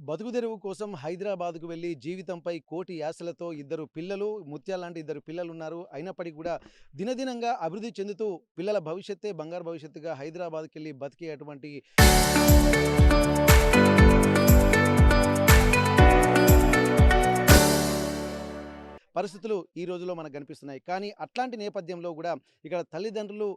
బతుకుదెరువు కోసం హైదరాబాద్‌కు వెళ్లి జీవితంపై కోటి ఆశలతో ఇద్దరు పిల్లలు, ముత్యాల్లాంటి ఇద్దరు పిల్లలున్నారు. అయినప్పటికి కూడా దినదినంగా అభివృద్ధి చెందుతూ పిల్లల భవిష్యత్తే బంగారు భవిష్యత్తుగా హైదరాబాద్‌కెళ్ళి బతికే అటువంటి పరిస్థితులు ఈ రోజుల్లో మనకు కనిపిస్తున్నాయి. కానీ అట్లాంటి నేపథ్యంలో గూడా ఇక్కడ తల్లిదండ్రులు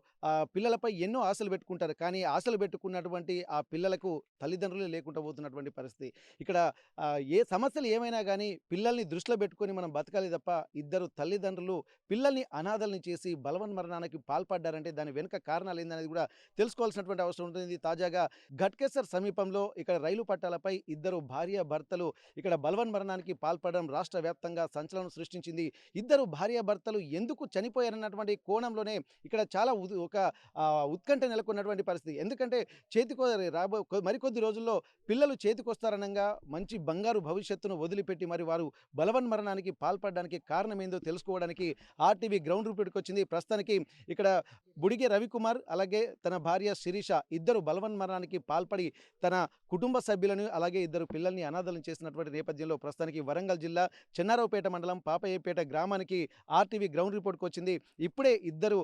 పిల్లలపై ఎన్నో ఆశలు పెట్టుకుంటారు. కానీ ఆశలు పెట్టుకున్నటువంటి ఆ పిల్లలకు తల్లిదండ్రులే లేకుండా పోతున్నటువంటి పరిస్థితి. ఇక్కడ ఏ సమస్యలు ఏమైనా గానీ పిల్లల్ని దృష్టిలో పెట్టుకొని మనం బతకాలి తప్ప ఇద్దరు తల్లిదండ్రులు పిల్లల్ని అనాథల్ని చేసి బలవన్మరణానికి పాల్పడ్డారంటే దాని వెనుక కారణాలేందనేది గూడా తెలుసుకోవాల్సినటువంటి అవసరం ఉంటుంది. తాజాగా ఘట్కేసర్ సమీపంలో ఇక్కడ రైలు పట్టాలపై ఇద్దరు భార్యాభర్తలు ఇక్కడ బలవన్మరణానికి పాల్పడడం రాష్ట్ర వ్యాప్తంగా సంచలనం సృష్టించింది. ఇద్దరు భార్యాభర్తలు ఎందుకు చనిపోయారన్నటువంటి కోణంలోనే ఇక్కడ చాలా ఒక ఉత్కంఠ నెలకొన్నటువంటి పరిస్థితి. ఎందుకంటే చేతికో మరికొద్ది రోజుల్లో పిల్లలు చేతికొస్తారనంగా మంచి బంగారు భవిష్యత్తును వదిలిపెట్టి మరి వారు బలవన్మరణానికి పాల్పడడానికి కారణమేందో తెలుసుకోవడానికి ఆర్టీవీ గ్రౌండ్ రిపోర్ట్‌కొచ్చింది. ప్రస్తుతానికి ఇక్కడ బుడిగె రవికుమార్ అలాగే తన భార్య శిరీష ఇద్దరు బలవన్మరణానికి పాల్పడి తన కుటుంబ సభ్యులను అలాగే ఇద్దరు పిల్లల్ని అనాథలను చేసినటువంటి నేపథ్యంలో ప్రస్తుతానికి వరంగల్ జిల్లా చెన్నారావుపేట మండలం పాపయ్యపేట గ్రామానికి ఆర్టీవీ గ్రౌండ్ రిపోర్ట్‌కి వచ్చింది. ఇప్పుడే ఇద్దరు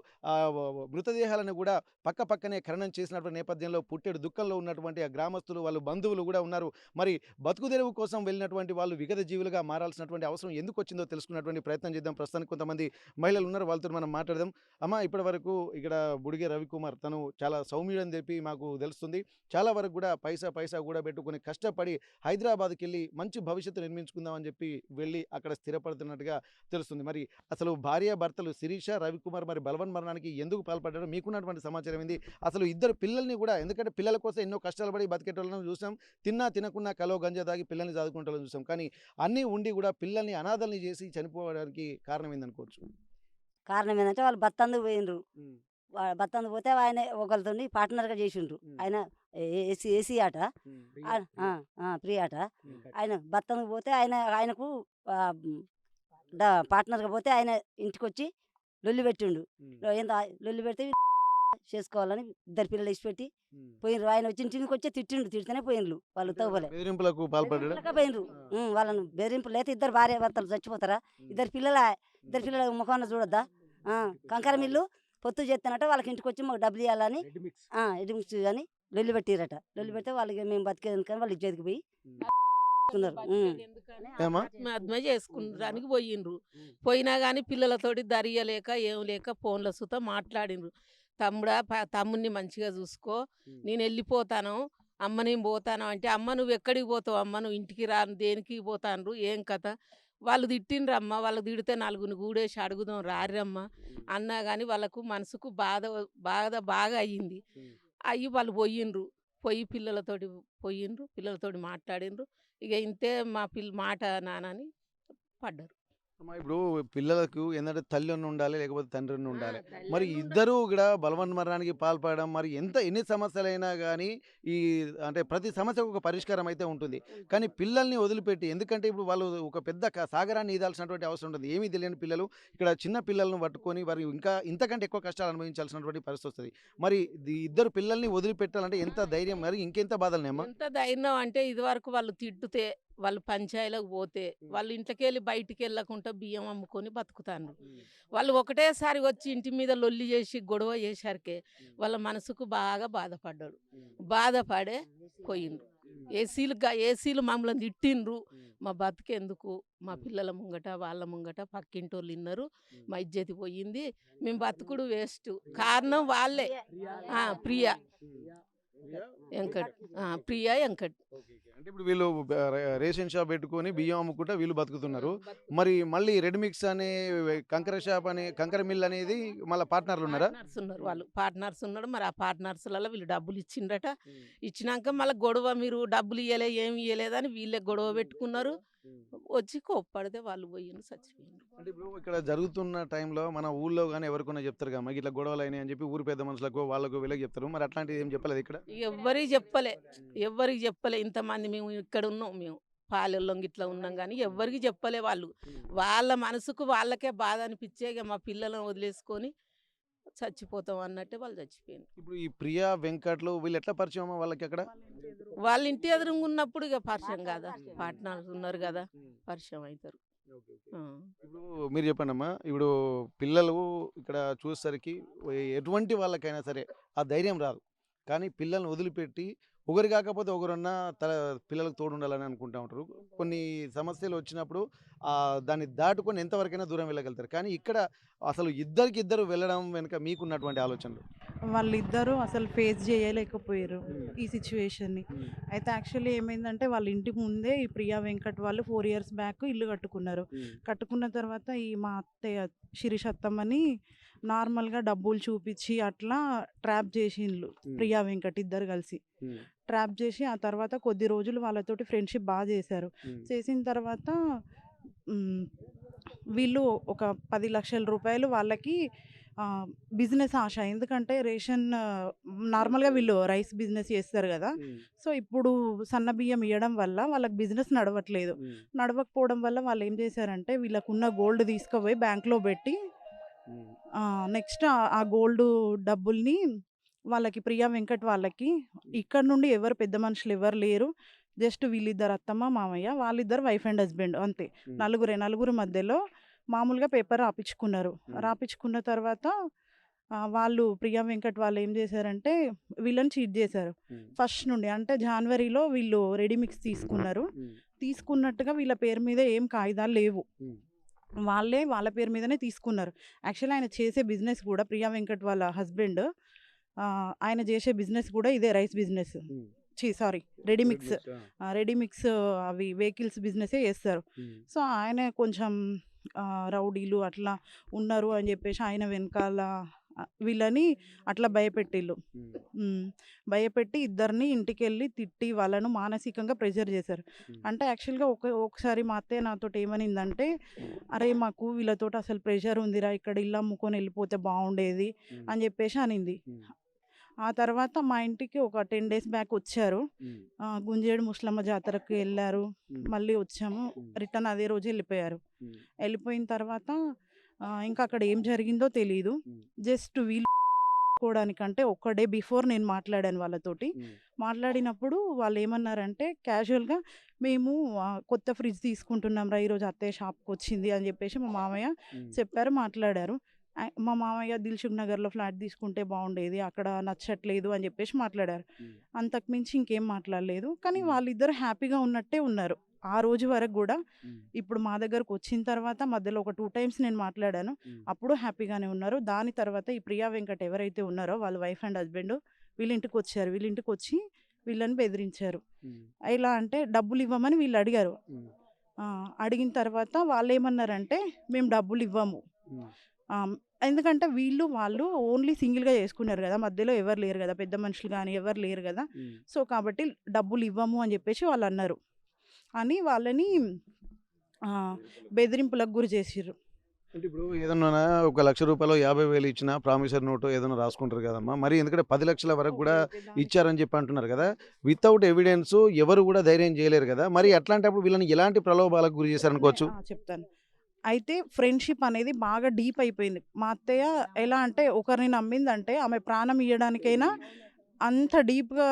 మృతదేహాలను కూడా పక్కపక్కనే ఖననం చేసినటువంటి నేపథ్యంలో పుట్టెడు దుఃఖంలో ఉన్నటువంటి ఆ గ్రామస్తులు వాళ్ళు బంధువులు కూడా ఉన్నారు. మరి బతుకుదెరువు కోసం వెళ్ళినటువంటి వాళ్ళు విగత జీవులుగా మారాల్సినటువంటి అవసరం ఎందుకు వచ్చిందో తెలుసుకున్నటువంటి ప్రయత్నం చేద్దాం. ప్రస్తుతానికి కొంతమంది మహిళలు ఉన్నారు, వాళ్ళతో మనం మాట్లాడదాం. అమ్మ, ఇప్పటి వరకు ఇక్కడ బుడిగె రవికుమార్ తను చాలా సౌమ్యుడని చెప్పి మాకు తెలుస్తుంది. చాలా వరకు కూడా పైసా కూడా పెట్టుకొని కష్టపడి హైదరాబాద్‌కెళ్ళి మంచి భవిష్యత్తు నిర్మించుకుందామని చెప్పి వెళ్ళి అక్కడ స్థిరపడుతున్నట్టుగా తెలుస్తుంది. మరి అసలు భార్యాభర్తలు శిరీష, రవికుమార్ మరి బలవన్మరణానికి ఎందుకు పాల్పడ్డారో మీకున్నటువంటి సమాచారం ఏంది? అసలు ఇద్దరు పిల్లల్ని కూడా ఎందుకంటే పిల్లల కోసం ఎన్నో కష్టాలు పడి బతికేటోళ్ళను చూసాం. తిన్నా తినకున్నా కలో గంజా తాగి పిల్లల్ని చదువుకునేటోళ్ళని చూసాం. కానీ అన్నీ ఉండి కూడా పిల్లల్ని అనాథల్ని చేసి చనిపోవడానికి కారణం ఏందనుకోవచ్చు? కారణం ఏందంటే వాళ్ళు బత్తందుకు పోయిండ్రు. హ్మ్. బత్తందుకు పోతే ఆయన ఒకళ్ళతోని పార్ట్నర్‌గా చేసిండ్రు. హ్మ్. ఆయన ఏసీ ఆట. హ్మ్. ఫ్రీ ఆట. హ్మ్. ఆయన బత్తందుకు పోతే ఆయనకు ఆహ్, హ్మ్, పార్ట్నర్‌గా పోతే ఆయన ఇంటికొచ్చి లొల్లి పెట్టిండు. హ్మ్. ఏందో లొల్లి పెడితే చేసుకోవాలని ఇద్దరు పిల్లలు ఇడిచిపెట్టి హ్మ్. పోయిండ్రు. ఆయన వచ్చి ఇంటికొచ్చే తిట్టిండు. తిడితేనే పోయిండ్రు వాళ్ళు అంటే తోవలే. బెదిరింపులకు పాల్పడ్డాడా? బెదిరింపులకే పోయిండ్రు. ఆ! వాళ్ళని బెదిరింపులు లేతే ఇద్దరు భార్యాభర్తలు చచ్చిపోతారా? హ్మ్. ఇద్దరు హ్మ్. పిల్లల ముఖాన చూడొద్దా? ఆ! కంకర మిల్లు పొత్తు చేత్తేనట వాళ్ళకి ఇంటికొచ్చి మాకు డబ్బులియ్యాలని రెడ్ మిక్స్. ఎడిమిక్స్ అని లొల్లి పెట్టిరట. లొల్లి హ్మ్. పెడితే వాళ్ళకి మేము బతికేదనుకని వాళ్ళ ఇజ్జతికి పోయి హ్మ్. కున్నారు. ఏమ్మా? ఆత్మహత్య చేసుకుంటానికి పోయిండ్రు. హ్మ్. పోయినా గాని పిల్లలతోటి దరియలేక ఏం లేక ఫోన్ల సుత మాట్లాడిండ్రు. తమ్ముడా తమ్ముడిని మంచిగా చూసుకో, హ్మ్. నేను వెళ్ళిపోతాను, అమ్మ నేను పోతాను అంటే, అమ్మ నువ్వు ఎక్కడికి పోతావు అమ్మ, నువ్వు ఇంటికి రా, దేనికి పోతాండ్రు ఏం కథ, వాళ్ళు తిట్టిండ్రమ్మ, వాళ్ళు తిడితే నలుగురిని కూడేసి అడుగుదాం రారమ్మ హ్మ్. అన్నా కానీ వాళ్ళకు మనసుకు బాగా అయ్యింది. హ్మ్. అయ్యి వాళ్ళు పోయిండ్రు. పిల్లలతోటి మాట్లాడిండ్రు. ఇక ఇంతే మా మాట నాన్న అని పడ్డారు. అమ్మా, ఇప్పుడు పిల్లలకు ఏందంటే తల్లన్న ఉండాలి, లేకపోతే తండ్రన్న ఆ! ఉండాలి. మరి తల్లన్న ఇద్దరూ కూడా బలవన్మరణానికి పాల్పడడం మరి ఎన్ని సమస్యలైనా గానీ, ఈ అంటే ప్రతి సమస్యకు ఒక పరిష్కారం అయితే ఉంటుంది. కానీ ఉంటుంది. పిల్లల్ని వదిలిపెట్టి ఎందుకంటే ఇప్పుడు వాళ్ళు ఒక పెద్ద సాగరాన్ని ఈదాల్సినటువంటి అవసరం ఉంటుంది. ఏమీ తెలియని పిల్లలు ఇక్కడ చిన్న పిల్లలను పట్టుకొని వారు ఇంకా ఇంతకంటే ఎక్కువ కష్టాలు అనుభవించాల్సినటువంటి పరిస్థితి వస్తది. మరి ఇద్దరు పిల్లల్ని వదిలిపెట్టాలంటే ఎంత ధైర్యం, మరి ఇంకెంత బాధలున్నాయమ్మా? ఎంత ధైర్యం అంటే ఇదివరకు వాళ్ళు తిట్టుతే, వాళ్ళు పంచాయలకు పోతే, హ్మ్. వాళ్ళు ఇంట్లోకెళ్ళి బయటికెళ్ళకుండా బియ్యం అమ్ముకొని బతుకుతాండ్రు. హ్మ్. వాళ్ళు ఒకటేసారి వచ్చి ఇంటి మీద లొల్లి చేసి, గొడవ చేశారికే హ్మ్. వాళ్ళ మనసుకు బాగా బాధపడ్డాడు. హ్మ్. బాధపడే పోయిండ్రు. హ్మ్. ఏసీలు మమ్మల్ని తిట్టిండ్రు. హ్మ్. మా బతుకెందుకు, మా హ్మ్. పిల్లల ముంగట, వాళ్ళ ముంగట పక్కింటోళ్ళు ఇన్నరు. హ్మ్. మా ఇజ్జతి పోయింది. మేము బతుకుడు వేస్టు. కారణం వాళ్ళే. ప్రియ. హ్మ్. ఎంకట్. ప్రియా ఎంకట్. ఓకే. అంటే ఇప్పుడు వీళ్ళు రేషన్ షాప్ పెట్టుకొని బియ్యం అమ్ముకుంటా వీళ్ళు బతుకుతున్నారు. బతుకుతారు. మరి మళ్ళీ రెడ్ మిక్స్ అనే కంకర షాప్ అని కంకర మిల్ అనేది మళ్ళా పార్ట్నర్‌లున్నారా? పార్ట్నర్స్ ఉన్నారు వాళ్ళు. పార్ట్నర్స్ ఉన్నాడు. మరి ఆ పార్ట్నర్స్‌లలో వీళ్ళు డబ్బులు ఇచ్చిండ్రట. హ్మ్. ఇచ్చినాక మళ్ళా గొడవ, మీరు డబ్బులు ఇయ్యలే, ఏమి ఇయ్యలేదని వీళ్ళే గొడవ పెట్టుకున్నారు. హ్మ్. వచ్చి కోప్పడితే వాళ్ళు పోయిండ్రు, చచ్చిపోయిండ్రు. అంటే ఇప్పుడు ఇక్కడ జరుగుతున్న టైంలో మన ఊళ్ళో గాని ఎవరికైనా చెప్తారుగా, మాకు ఇట్లా గొడవలయినాయి అని చెప్పి ఊరు పెద్ద మనుషులకో, వాళ్ళకో వీళ్ళకి చెప్తారు. మరి అట్లాంటిది ఏం చెప్పలేదా ఇక్కడ? ఎవ్వరికి చెప్పలే. ఎవ్వరికి చెప్పలే. ఇంతమంది మేము ఇక్కడ ఉన్నాం మేము. పాలెల్లో గిట్లా ఉన్నాం గానీ ఎవ్వరికి చెప్పలే వాళ్ళు. హ్మ్. వాళ్ళ మనసుకు వాళ్ళకే బాధ అనిపిచ్చే ఇగ మా పిల్లలను వదిలేసుకొని చచ్చిపోతాం అన్నట్టే వాళ్ళు చచ్చిపోయారు. ఇప్పుడు ఈ ప్రియా వెంకట్లు వీళ్ళు ఎట్లా పరిచయం అమ్మా వాళ్ళకి అక్కడ? వాళ్ళ ఇంటి ఎదురుగా ఉన్నప్పుడు ఇక పరిచయం కదా, పార్ట్నర్స్ ఉన్నారు కదా, పరిచయం అవుతారు. ఆ. ఇప్పుడు మీరు చెప్పండమ్మా, ఇప్పుడు పిల్లలు ఇక్కడ చూసేసరికి ఎటువంటి వాళ్ళకైనా సరే ఆ ధైర్యం రాదు. కానీ పిల్లల్ని వదిలిపెట్టి ఒకరు కాకపోతే ఒకరన్నా పిల్లలకు తోడు ఉండాలని అనుకుంటా ఉంటారు. కొన్ని సమస్యలు వచ్చినప్పుడు దాన్ని దాటుకొని ఎంతవరకైనా దూరం వెళ్ళగలుగుతారు. కానీ ఇక్కడ అసలు ఇద్దరికిద్దరు వెళ్ళడం వెనుక మీకున్నటువంటి ఆలోచనలు? వాళ్ళిద్దరూ అసలు ఫేస్ చేయలేకపోయారు హ్మ్. ఈ సిచ్యువేషన్‌ని. హ్మ్. అయితే యాక్చువల్లీ ఏమైందంటే వాళ్ళ ఇంటి ముందే ఈ ప్రియా వెంకట్ వాళ్ళు 4 ఇయర్స్ బ్యాక్ ఇల్లు కట్టుకున్నారు. హ్మ్. కట్టుకున్న తర్వాత ఈ మా అత్తయ్య శిరీష అత్తమ్మని నార్మల్‌గా డబ్బులు చూపిచ్చి అట్లా ట్రాప్ చేసిండ్లు హ్మ్. ప్రియా వెంకట్ ఇద్దరు కలిసి. హ్మ్. ట్రాప్ చేసి ఆ తర్వాత కొద్ది రోజులు వాళ్ళతోటి ఫ్రెండ్‌షిప్ చేశారు. హ్మ్. చేసిన తర్వాత హ్మ్. వీళ్ళు ఒక 10,00,000 రూపాయలు వాళ్ళకి బిజినెస్ ఆశ. ఎందుకంటే నార్మల్‌గా వీళ్ళు రైస్ బిజినెస్ చేస్తారు గదా! హ్మ్. సో, ఇప్పుడు సన్న బియ్యం ఇయ్యడం వల్ల వాళ్ళకి బిజినెస్ నడవట్లేదు. హ్మ్. నడవకపోవడం వల్ల వాళ్ళేం చేశారంటే వీళ్ళకున్న గోల్డ్ తీసుకుపోయి బ్యాంక్‌లో పెట్టి హ్మ్. నెక్స్ట్ ఆ గోల్డు డబ్బుల్ని వాళ్ళకి ప్రియా వెంకట్ వాళ్ళకి ఇక్కడ నుండి ఎవరు పెద్ద మనుషులు ఎవరు లేరు. జస్ట్ వీళ్ళిద్దరు అత్తమ్మ, మామయ్య. వాళ్ళిద్దరు వైఫ్ అండ్ హస్బెండ్ అంతే. హ్మ్. నలుగురు మధ్యలో మామూలుగా పేపర్ రాపిచ్చుకున్నారు. హ్మ్. రాపిచ్చుకున్న తర్వాత వాళ్ళు ప్రియా వెంకట్ వాళ్ళు ఏం చేశారంటే వీళ్ళని చీట్ చేశారు. హ్మ్. ఫస్ట్ నుండి అంటే జనవరిలో వీళ్ళు రెడీ మిక్స్ తీసుకున్నారు. హ్మ్. తీసుకున్నట్టుగా వీళ్ళ పేరు మీద ఏం కాగితాలు లేవు. హ్మ్. వాళ్ళ పేరు మీదనే తీసుకున్నారు. యాక్చువల్లీ ఆయన చేసే బిజినెస్ కూడా ప్రియా వెంకట్ వాళ్ళ హస్బెండ్ ఆయన చేసే బిజినెస్ కూడా ఇదే రైస్ బిజినెస్. హ్మ్. Sorry ready red mix. Mix. ఆ! రెడీ మిక్స్ అవి వెహికల్స్ బిజినెసే చేస్తారు. హ్మ్. సో, ఆయన కొంచెం రౌడీలు అట్లా ఉన్నారు అని చెప్పేసి ఆయన వెనకాల వీళ్ళని అట్లా భయపెట్టిల్లు. హ్మ్. హ్మ్. భయపెట్టి ఇద్దరిని ఇంటికెళ్ళి తిట్టి వాళ్ళను మానసికంగా ప్రెషర్ చేశారు. హ్మ్. అంటే యాక్చువల్‌గా ఒకసారి మా అత్తయ్య నాతోటి ఏమనిందంటే, "అరే! మాకు వీళ్ళతోటి అసలు ప్రెషర్ ఉందిరా. ఇక్కడ ఇల్లు అమ్ముకొని వెళ్ళిపోతే బాగుండేది" హ్మ్. అని చెప్పేసి అనింది. హ్మ్. ఆ తర్వాత మా ఇంటికి ఒక 10 డేస్ బ్యాక్ వచ్చారు. హ్మ్. గుంజేడు ముసలమ్మ జాతరకి ఎళ్లారు. హ్మ్. మళ్ళీ వచ్చాము. హ్మ్. రిటర్న్ అదే రోజు ఎళ్ళిపోయారు. హ్మ్. ఎళ్ళిపోయిన తర్వాత ఇంకా అక్కడ ఏం జరిగిందో తెలీదు. హ్మ్. జస్ట్ వీళ్ళు కోడానికంటే ఒక డే బిఫోర్ నేను మాట్లాడాను వాళ్ళతోటి. హ్మ్. మాట్లాడినప్పుడు వాళ్ళేమన్నారంటే క్యాజువల్‌గా మేము కొత్త ఫ్రిడ్జ్ తీసుకుంటున్నాంరా ఈరోజు అత్తయ్య షాప్‌కొచ్చింది అని చెప్పేసి మా మామయ్య హ్మ్. చెప్పారు, మాట్లాడారు. మా మామయ్య దిల్‌సుఖ్ నగర్‌లో ఫ్లాట్ తీసుకుంటే బాగుండేది. అక్కడ నచ్చట్లేదు అని చెప్పేసి మాట్లాడారు. హ్మ్. అంతకు మించి ఇంకేం మాట్లాడలేదు. కానీ హ్మ్. వాళ్ళిద్దరూ హ్యాపీగా ఉన్నట్టే ఉన్నారు. ఆ రోజు వరకు గూడా. హ్మ్. ఇప్పుడు మా దగ్గరకొచ్చిన తర్వాత మధ్యలో ఒక 2 టైమ్స్ నేను మాట్లాడాను. హ్మ్. అప్పుడు హ్యాపీగానే ఉన్నారు. దాని తర్వాత ఈ ప్రియా వెంకట్ ఎవరైతే ఉన్నారో వాళ్ళ వైఫ్ అండ్ హస్బెండ్ వీళ్ళింటికొచ్చారు. వీళ్ళింటికొచ్చి వీళ్ళని బెదిరించారు. హ్మ్. ఎలా అంటే డబ్బులివ్వమని వీళ్ళడిగారు. హ్మ్. అడిగిన తర్వాత వాళ్ళేమన్నారంటే మేము డబ్బులివ్వము. హ్మ్. ఆహ్, ఎందుకంటే వాళ్ళు ఓన్లీ సింగిల్‌గా చేసుకున్నారు గదా! మధ్యలో ఎవరు లేరు గదా! పెద్ద మనుషులు గాని ఎవరు లేరు గదా! హ్మ్. సో, కాబట్టి డబ్బులివ్వము అని జెప్పేసి వాళ్ళన్నారు. అని వాళ్ళని బెదిరింపులకు గురి చేసిర్రు. అంటే ఇప్పుడు ఏదన్నా ఒక రూ. 1,00,000 50,000 ఇచ్చినా ప్రామిసరీ నోటో ఏదైనా రాసుకుంటారు కదమ్మా! మరి ఎందుకంటే 10,00,000 వరకు ఓకే. గూడా ఓకే. దానికి ఇచ్చారని చెప్పి అంటున్నారు గదా! వితౌట్ ఎవిడెన్సు ఎవరు గూడా ధైర్యం చేయలేరు గదా! మరి అట్లాంటప్పుడు వీళ్ళని ఎలాంటి ప్రలోభాలకు గురి చేశారనుకోవచ్చు? చెప్తాను. అయితే ఫ్రెండ్‌షిప్ అనేది బాగా డీప్ అయిపోయింది. మా అత్తయ్య ఎలా అంటే ఒకరిని నమ్మిందంటే ఆమె ప్రాణం ఇయ్యడానికైనా అంత డీప్‌గా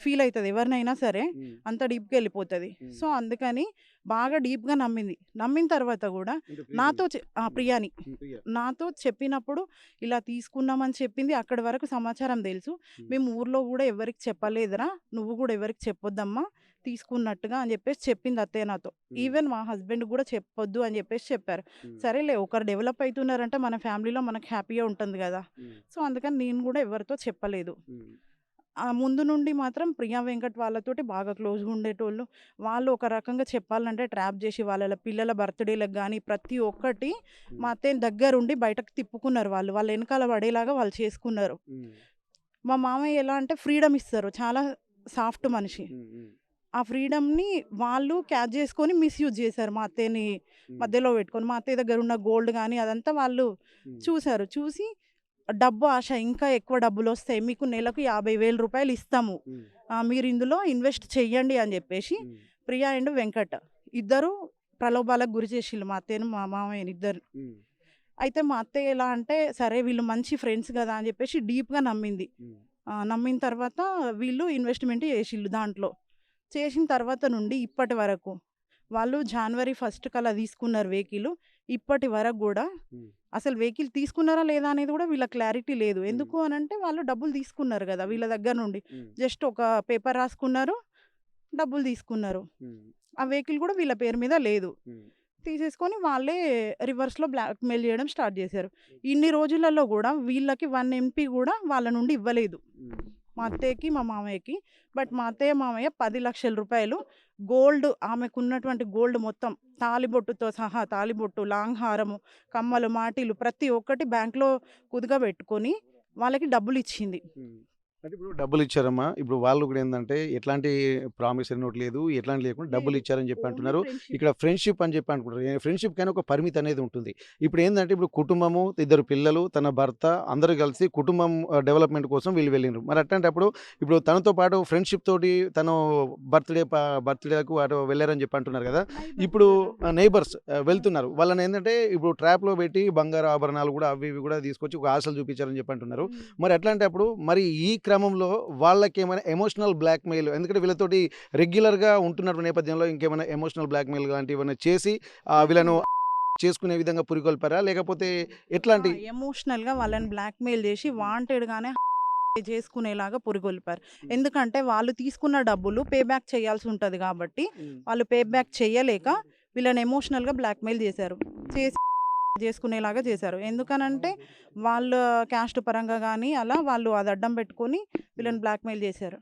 ఫీల్ అయితది. ఎవరినైనా సరే హ్మ్. అంత డీప్‌గా ఎళ్ళిపోతది. హ్మ్. సో, అందుకని బాగా డీప్‌గా నమ్మింది. నమ్మిన తర్వాత గూడా అంటే నాతో హ్మ్. ప్రియాని. హ్మ్. ప్రియ. నాతో చెప్పినప్పుడు ఇలా తీసుకున్నామని చెప్పింది. అక్కడి వరకు సమాచారం తెలుసు. హ్మ్. మేము ఊర్లో గూడా ఎవరికీ చెప్పలేదురా. నువ్వు గూడా ఎవరికీ చెప్పొద్దమ్మా తీసుకున్నట్టుగా అని జెప్పేసి చెప్పింది అత్తయ్య నాతో. హ్మ్. ఈవెన్ మా హస్బెండ్‌కి గూడా చెప్పొద్దు అని జెప్పేసి చెప్పారు. హ్మ్. సరేలే ఒకరు డెవలప్ అయితున్నారంటే మన ఫ్యామిలీలో మనకు హ్యాపీగా ఉంటుంది గదా! హ్మ్. సో, అందుకని నేను గూడా ఎవరితో చెప్పలేదు. హ్మ్. ముందు నుండి మాత్రం ప్రియా వెంకట్ వాళ్ళతోటి బాగా క్లోజ్‌గా ఉండేటోళ్ళు. వాళ్ళు ఒక రకంగా చెప్పాలంటే ట్రాప్ జేసి వాళ్ళ పిల్లల బర్త్‌డే‌లకు గానీ ప్రతి ఒక్కటి హ్మ్. మా అత్తయ్యని దగ్గరుండి బయటకు తిప్పుకున్నారు వాళ్ళు. వాళ్ళ ఎనకాల పడేలాగా వాళ్ళు చేసుకున్నారు. హ్మ్. మా మామయ్య ఎలా అంటే ఫ్రీడమ్ ఇస్తారు. చాలా సాఫ్ట్ మనిషి. హ్మ్. హ్మ్. ఆ ఫ్రీడమ్‌ని వాళ్ళు క్యాచ్ చేసుకొని మిస్‌యూజ్ చేశారు మా అత్తయ్యని హ్మ్. మధ్యలో పెట్టుకొని. మా అత్తయ్య దగ్గర ఉన్న గోల్డ్ గానీ అదంతా వాళ్ళు హ్మ్. చూసారు. చూసి డబ్బు ఆశ ఇంకా ఎక్కువ డబ్బులొస్తాయి. మీకు నెలకు రూ. 50,000 ఇస్తాము. హ్మ్. మీరు ఇందులో ఇన్వెస్ట్ చెయ్యండి అని జెప్పేసి హ్మ్. ప్రియా అండ్ వెంకట్ ఇద్దరు ప్రలోభాలకు గురి చేసిల్లు మా అత్తయ్యని, మా మామయ్యని ఇద్దరిని. హ్మ్. అయితే మా అత్తయ్య ఎలా అంటే సరే వీళ్ళు మంచి ఫ్రెండ్స్ కదా అని చెప్పేసి డీప్గా నమ్మింది. నమ్మిన తర్వాత వీళ్ళు ఇన్వెస్ట్మెంట్ చేసిళ్ళు దాంట్లో. చేసిన తర్వాత నుండి ఇప్పటి వరకు వాళ్ళు జనవరి 1 కల్లా తీసుకున్నారు వెహికల్. ఇప్పటి వరకు కూడా అసలు వెహికల్ తీసుకున్నారా లేదా అనేది కూడా వీళ్ళ క్లారిటీ లేదు. ఎందుకు అనంటే వాళ్ళు డబ్బులు తీసుకున్నారు కదా వీళ్ళ దగ్గర నుండి. జస్ట్ ఒక పేపర్ రాసుకున్నారు, డబ్బులు తీసుకున్నారు. ఆ వెహికల్ కూడా వీళ్ళ పేరు మీద లేదు. తీసేసుకొని వాళ్ళే రివర్స్లో బ్లాక్మెయిల్ చేయడం స్టార్ట్ చేశారు. ఇన్ని రోజులలో కూడా వీళ్ళకి 1 MP కూడా వాళ్ళ నుండి ఇవ్వలేదు, మా అత్తయ్యకి మా మామయ్యకి. బట్ మా అత్తయ్య మామయ్య 10 లక్షల రూపాయలు గోల్డ్, ఆమెకున్నటువంటి గోల్డ్ మొత్తం తాలిబొట్టుతో సహా, తాలిబొట్టు, లాంగ్ హారము, కమ్మలు, మాటీలు ప్రతి ఒక్కటి బ్యాంక్లో కుదుగా పెట్టుకొని వాళ్ళకి డబ్బులు ఇచ్చింది. అంటే ఇప్పుడు డబ్బులు ఇచ్చారమ్మా. ఇప్పుడు వాళ్ళు కూడా ఏందంటే ఎట్లాంటి ప్రామిసరీ నోట్ లేదు, ఎట్లాంటి లేకుండా డబ్బులు లేదు, ఇచ్చారని చెప్పి ఓన్లీ అంటున్నారు. ఫ్రెండ్షిప్. ఇక్కడ ఫ్రెండ్షిప్ అని చెప్పి అనుకుంటారు. ఫ్రెండ్షిప్ కానీ ఒక పరిమితి అనేది ఉంటుంది. ఇప్పుడు ఏంటంటే ఇప్పుడు కుటుంబము, 2 పిల్లలు, తన భర్త అందరూ కలిసి కుటుంబం డెవలప్మెంట్ కోసం వీళ్ళు వెళ్ళిండ్రు. మరి అట్లాంటప్పుడు ఇప్పుడు తనతో పాటు ఫ్రెండ్షిప్ తోటి తను బర్త్డేకు అటు వెళ్ళారని చెప్పి అంటున్నారు కదా. ఇప్పుడు నైబర్స్ వెళ్తున్నారు. వాళ్ళని ఏంటంటే ఇప్పుడు ట్రాప్లో పెట్టి బంగారు ఆభరణాలు కూడా అవి ఇవి కూడా తీసుకొచ్చి ఒక ఆశలు చూపించారని చెప్పి అంటున్నారు. మరి అట్లాంటప్పుడు మరి ఈ క్రమంలో వాళ్ళకి ఏమైనా ఎమోషనల్ బ్లాక్మెయిల్, ఎందుకంటే వీళ్ళతోటి రెగ్యులర్గా ఉంటున్న నేపథ్యంలో ఇంకేమైనా ఎమోషనల్ బ్లాక్మెయిల్ లాంటివి ఏమైనా చేసి వీళ్ళను చేసుకునే విధంగా పురికొల్పారా, లేకపోతే ఎట్లాంటి? ఎమోషనల్గా వాళ్ళని బ్లాక్మెయిల్ చేసి వాంటెడ్గానే చేసుకునేలాగా పురిగొల్పారు. ఎందుకంటే వాళ్ళు తీసుకున్న డబ్బులు పే బ్యాక్ చేయాల్సి ఉంటుంది కాబట్టి వాళ్ళు పే బ్యాక్ చేయలేక వీళ్ళని ఎమోషనల్గా బ్లాక్మెయిల్ చేశారు, చేసి చేసుకునేలాగా చేశారు. ఎందుకనంటే వాళ్ళ క్యాస్ట్ పరంగా కానీ అలా వాళ్ళు అది అడ్డం పెట్టుకొని వీళ్ళని బ్లాక్మెయిల్ చేశారు.